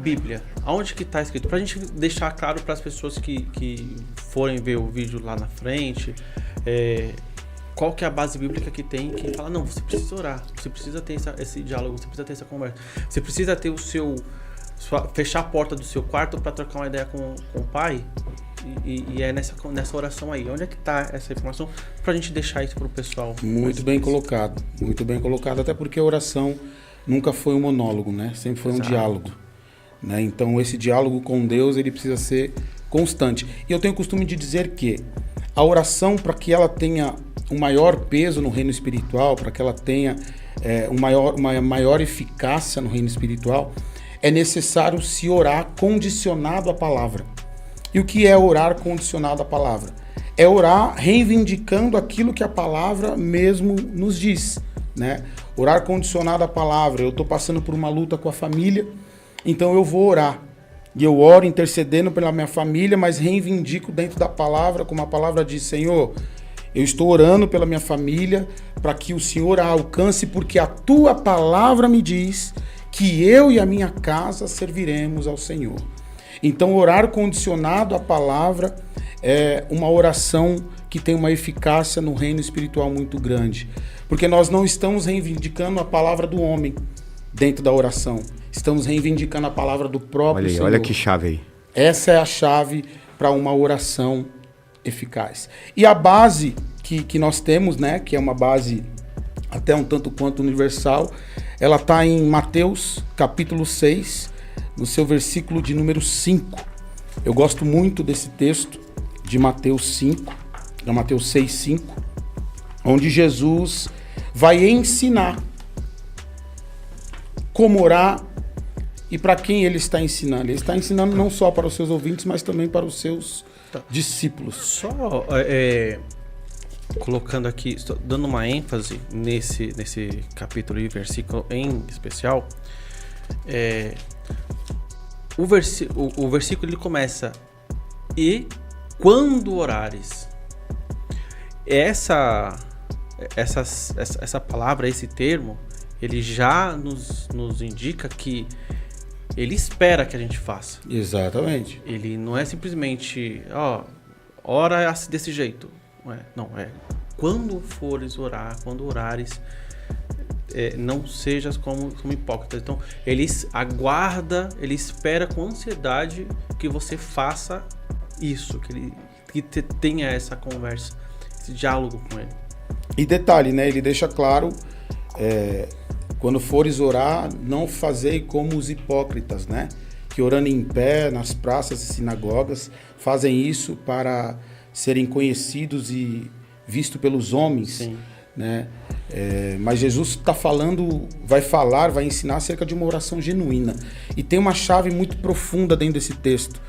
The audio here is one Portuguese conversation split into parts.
Bíblia, aonde que está escrito? Para a gente deixar claro para as pessoas que forem ver o vídeo lá na frente, qual que é a base bíblica que tem, que fala, não, você precisa orar, você precisa ter esse diálogo, você precisa ter essa conversa, você precisa ter fechar a porta do seu quarto para trocar uma ideia com o pai, e é nessa oração aí. Onde é que está essa informação? Para a gente deixar isso para o pessoal. Muito bem colocado, até porque a oração nunca foi um monólogo, né? Sempre foi um diálogo, né? Então esse diálogo com Deus, ele precisa ser constante. E eu tenho o costume de dizer que a oração, para que ela tenha um maior peso no reino espiritual, para que ela tenha uma maior eficácia no reino espiritual, é necessário se orar condicionado à palavra. E o que é orar condicionado à palavra? É orar reivindicando aquilo que a palavra mesmo nos diz, né? Orar condicionado à palavra. Eu estou passando por uma luta com a família, então eu vou orar. E eu oro intercedendo pela minha família, mas reivindico dentro da palavra, como a palavra diz, Senhor, eu estou orando pela minha família para que o Senhor a alcance, porque a tua palavra me diz que eu e a minha casa serviremos ao Senhor. Então, orar condicionado à palavra é uma oração que tem uma eficácia no reino espiritual muito grande. Porque nós não estamos reivindicando a palavra do homem dentro da oração. Estamos reivindicando a palavra do próprio Senhor. Olha que chave aí. Essa é a chave para uma oração eficaz. E a base que nós temos, né, que é uma base até um tanto quanto universal, ela está em Mateus, capítulo 6, no seu versículo de número 5. Eu gosto muito desse texto de Mateus 5, de Mateus 6, 5, onde Jesus vai ensinar como orar e para quem ele está ensinando. Ele está ensinando não só para os seus ouvintes, mas também para os seus discípulos. Só colocando aqui, dando uma ênfase nesse capítulo e versículo em especial, o versículo ele começa: e quando orares. Essa palavra, esse termo, ele já nos indica que ele espera que a gente faça. Exatamente. Ele não é simplesmente, ora desse jeito. Não, quando fores orar, quando orares, não sejas como hipócritas. Então, ele aguarda, ele espera com ansiedade que você faça isso, que tenha essa conversa, esse diálogo com ele. E detalhe, né? Ele deixa claro, quando fores orar, não fazei como os hipócritas, né? Que orando em pé, nas praças e sinagogas, fazem isso para serem conhecidos e vistos pelos homens. Sim. Né? Mas Jesus vai ensinar acerca de uma oração genuína. E tem uma chave muito profunda dentro desse texto.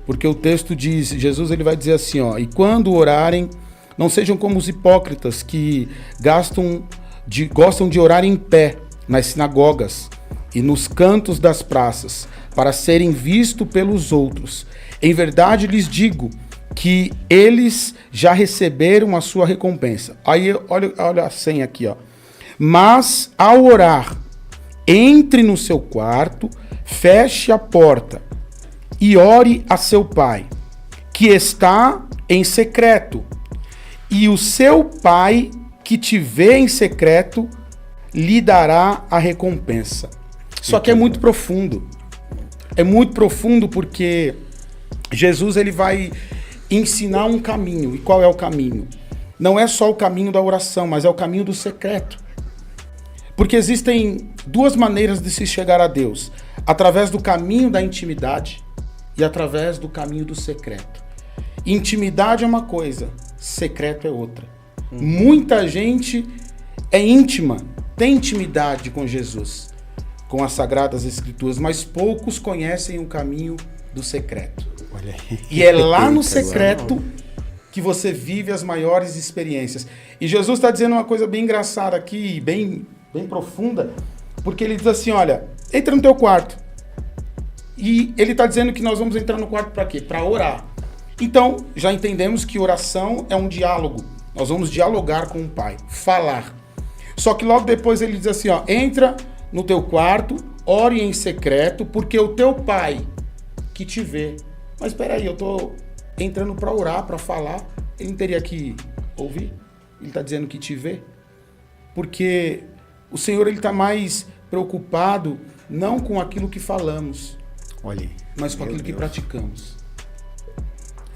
Porque o texto diz, Jesus ele vai dizer assim, e quando orarem, não sejam como os hipócritas que gostam de orar em pé nas sinagogas e nos cantos das praças, para serem vistos pelos outros. Em verdade lhes digo que eles já receberam a sua recompensa. Aí olha a senha aqui, Mas ao orar, entre no seu quarto, feche a porta e ore a seu pai, que está em secreto. E o seu pai, que te vê em secreto, lhe dará a recompensa. Só que é muito profundo. É muito profundo porque Jesus ele vai ensinar um caminho. E qual é o caminho? Não é só o caminho da oração, mas é o caminho do secreto. Porque existem duas maneiras de se chegar a Deus: através do caminho da intimidade e através do caminho do secreto. Intimidade é uma coisa, secreto é outra. Muita gente é íntima, tem intimidade com Jesus, com as Sagradas Escrituras, mas poucos conhecem o caminho do secreto. Olha aí. E é lá no secreto que você vive as maiores experiências. E Jesus está dizendo uma coisa bem engraçada aqui, bem profunda, porque ele diz assim, olha, entra no teu quarto. E ele está dizendo que nós vamos entrar no quarto para quê? Para orar. Então, já entendemos que oração é um diálogo. Nós vamos dialogar com o Pai, falar. Só que logo depois ele diz assim, entra no teu quarto, ore em secreto, porque o teu pai que te vê. Mas espera aí, eu tô entrando para orar, para falar, ele não teria que ouvir? Ele está dizendo que te vê? Porque o Senhor, ele está mais preocupado não com aquilo que falamos, Olha, mas com meu aquilo que Deus. praticamos.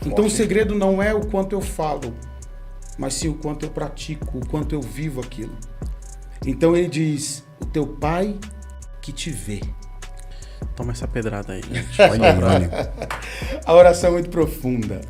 Então o segredo não é o quanto eu falo, mas sim o quanto eu pratico, o quanto eu vivo aquilo. Então ele diz, o teu pai que te vê. Toma essa pedrada aí, gente. Olha, olha. A oração é muito profunda.